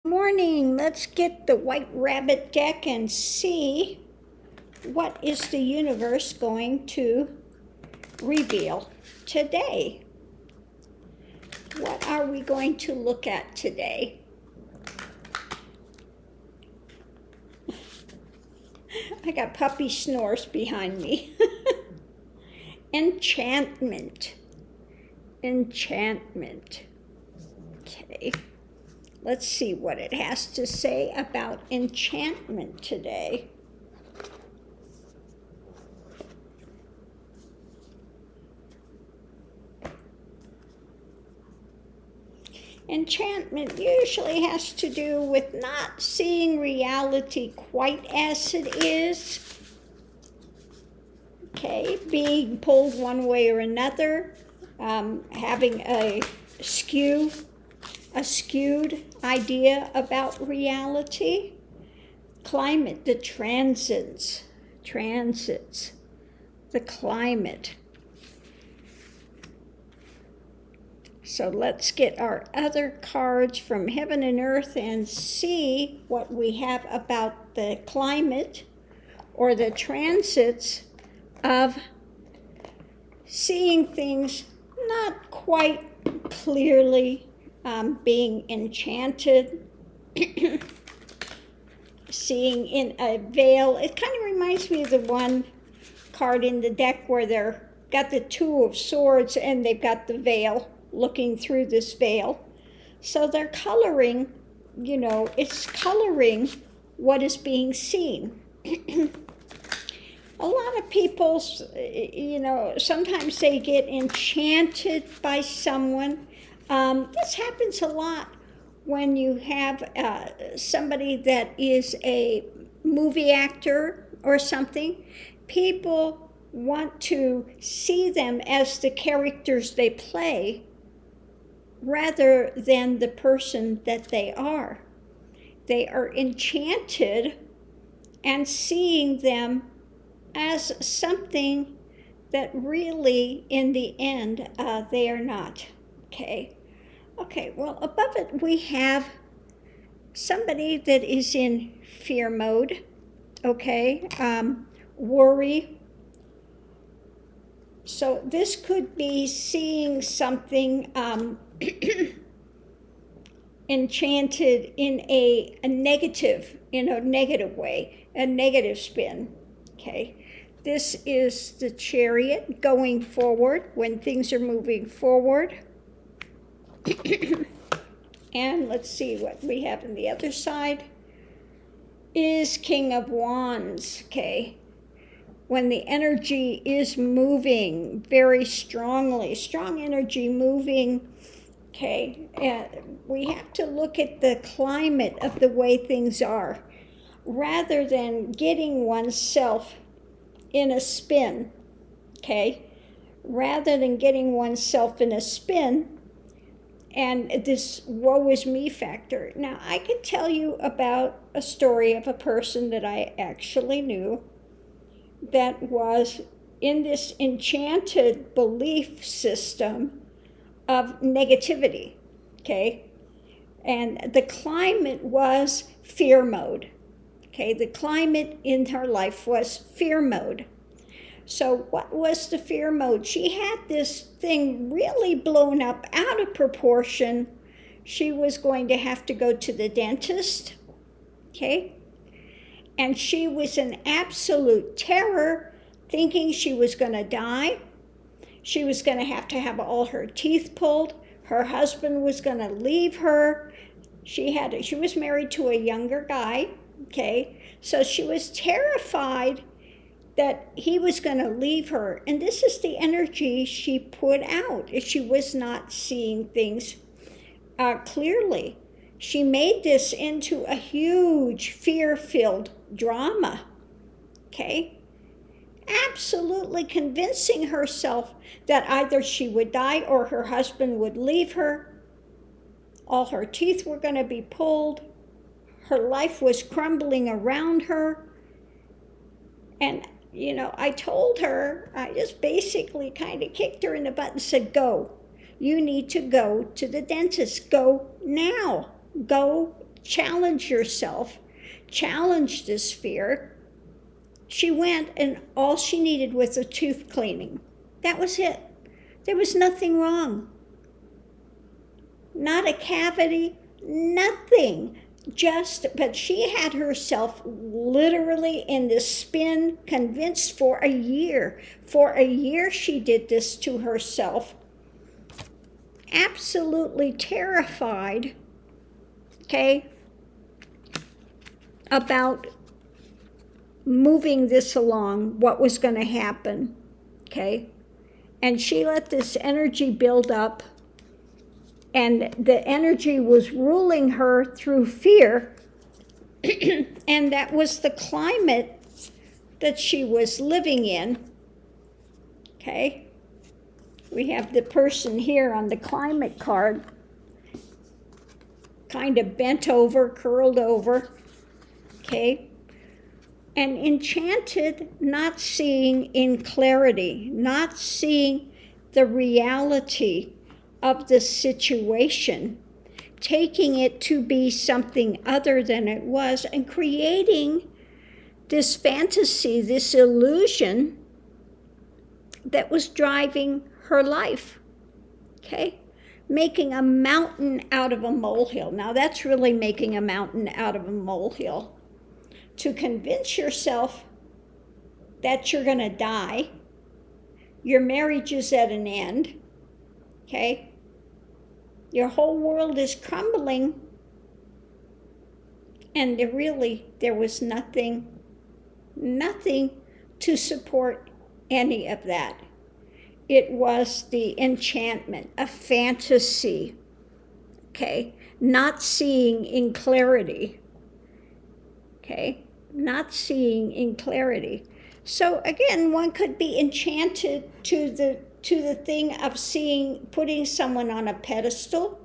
Morning. Let's get the White Rabbit deck and see what is the universe going to reveal today. What are we going to look at today? I got puppy snores behind me. Enchantment. Okay. Let's see what it has to say about enchantment today. Enchantment usually has to do with not seeing reality quite as it is. Okay, being pulled one way or another, having a skewed idea about reality. Climate, the transits, the climate. So let's get our other cards from heaven and earth and see what we have about the climate or the transits of seeing things not quite clearly, being enchanted, seeing in a veil. It kind of reminds me of the one card in the deck where they've got the Two of Swords and they've got the veil, looking through this veil. So they're coloring, it's coloring what is being seen. A lot of people, sometimes they get enchanted by someone. This happens a lot when you have somebody that is a movie actor or something. People want to see them as the characters they play rather than the person that they are. They are enchanted and seeing them as something that really, in the end, they are not. Okay, well, above it we have somebody that is in fear mode, worry. So this could be seeing something enchanted in a negative way, a negative spin. This is the Chariot going forward when things are moving forward. And let's see what we have on the other side is King of Wands. When the energy is moving very strongly, strong energy moving, and we have to look at the climate of the way things are rather than getting oneself in a spin, rather than getting oneself in a spin and this woe is me factor. Now, I could tell you about a story of a person that I actually knew that was in this enchanted belief system of negativity, and the climate was fear mode. The climate in her life was fear mode. So what was the fear mode? She had this thing really blown up out of proportion. She was going to have to go to the dentist, and she was in absolute terror, thinking she was going to die. She was going to have all her teeth pulled. Her husband was going to leave her. She was married to a younger guy, so she was terrified that he was going to leave her. And this is the energy she put out. She was not seeing things clearly. She made this into a huge fear-filled drama, absolutely convincing herself that either she would die or her husband would leave her. All her teeth were going to be pulled. Her life was crumbling around her. And, I told her, I just basically kind of kicked her in the butt and said, go. You need to go to the dentist. Go now. Go challenge yourself, challenge this fear. She went, and all she needed was a tooth cleaning. That was it. There was nothing wrong. Not a cavity, nothing. But she had herself literally in this spin, convinced for a year. For a year she did this to herself. Absolutely terrified, okay, about moving this along, what was going to happen, okay? And she let this energy build up, and the energy was ruling her through fear, and that was the climate that she was living in, okay? We have the person here on the climate card, kind of bent over, curled over, okay? And enchanted, not seeing in clarity, not seeing the reality of the situation, taking it to be something other than it was, and creating this fantasy, this illusion that was driving her life, okay? Making a mountain out of a molehill. Now that's really making a mountain out of a molehill. To convince yourself that you're going to die, your marriage is at an end, okay? Your whole world is crumbling, and there was nothing to support any of that. It was the enchantment, a fantasy, okay? Not seeing in clarity, okay? Not seeing in clarity. So again, one could be enchanted to the thing of putting someone on a pedestal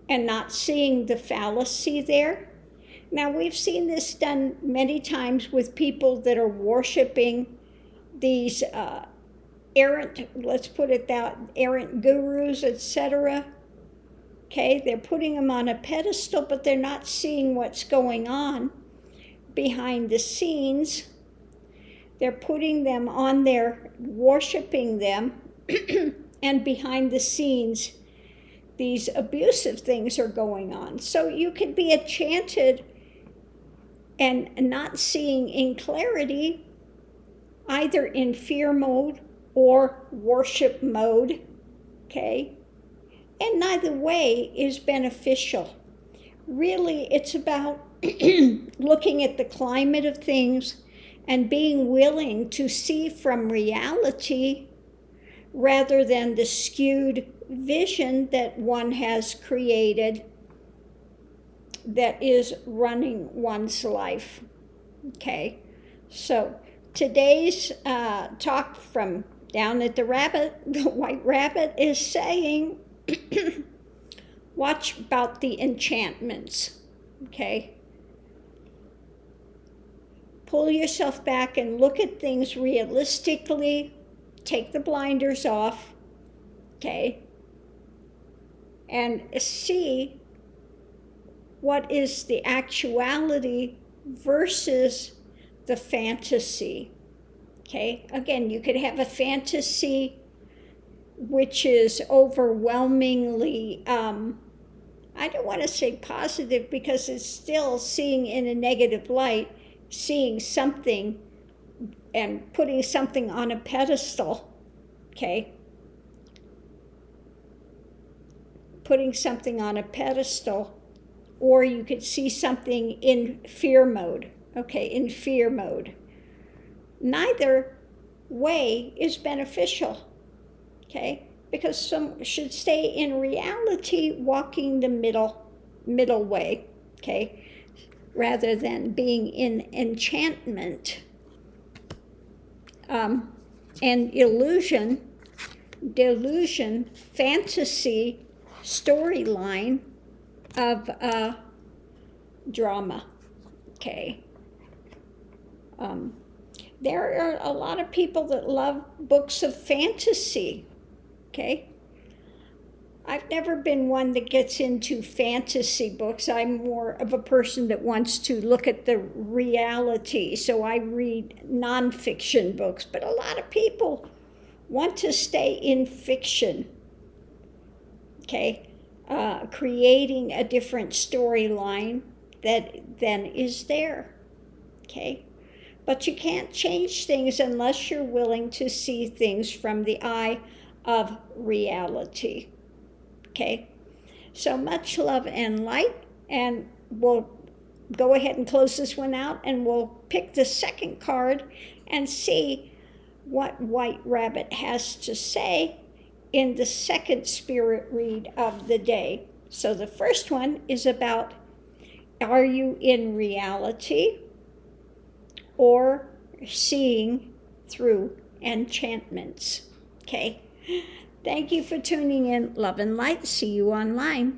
and not seeing the fallacy there. Now, we've seen this done many times with people that are worshiping these errant, let's put it that, errant gurus, etc. Okay, they're putting them on a pedestal, but they're not seeing what's going on behind the scenes. They're putting them on there, worshiping them, and behind the scenes, these abusive things are going on. So you could be enchanted and not seeing in clarity, either in fear mode or worship mode, okay? And neither way is beneficial. Really, it's about looking at the climate of things and being willing to see from reality rather than the skewed vision that one has created that is running one's life. Okay, so today's talk from down at the White Rabbit is saying, watch about the enchantments, okay? Pull yourself back and look at things realistically. Take the blinders off, okay? And see what is the actuality versus the fantasy, okay? Again, you could have a fantasy which is overwhelmingly, I don't want to say positive because it's still seeing in a negative light, seeing something and putting something on a pedestal, okay? Putting something on a pedestal, or you could see something in fear mode, okay, in fear mode. Neither way is beneficial, okay? Because some should stay in reality, walking the middle way, okay? Rather than being in enchantment and illusion, delusion, fantasy, storyline of drama, okay? There are a lot of people that love books of fantasy, okay? I've never been one that gets into fantasy books. I'm more of a person that wants to look at the reality. So I read nonfiction books, but a lot of people want to stay in fiction, okay? Creating a different storyline that then is there, okay? But you can't change things unless you're willing to see things from the eye of reality. Okay, so much love and light, and we'll go ahead and close this one out, and we'll pick the second card and see what White Rabbit has to say in the second spirit read of the day. So the first one is about, are you in reality or seeing through enchantments? Okay. Thank you for tuning in. Love and light. See you online.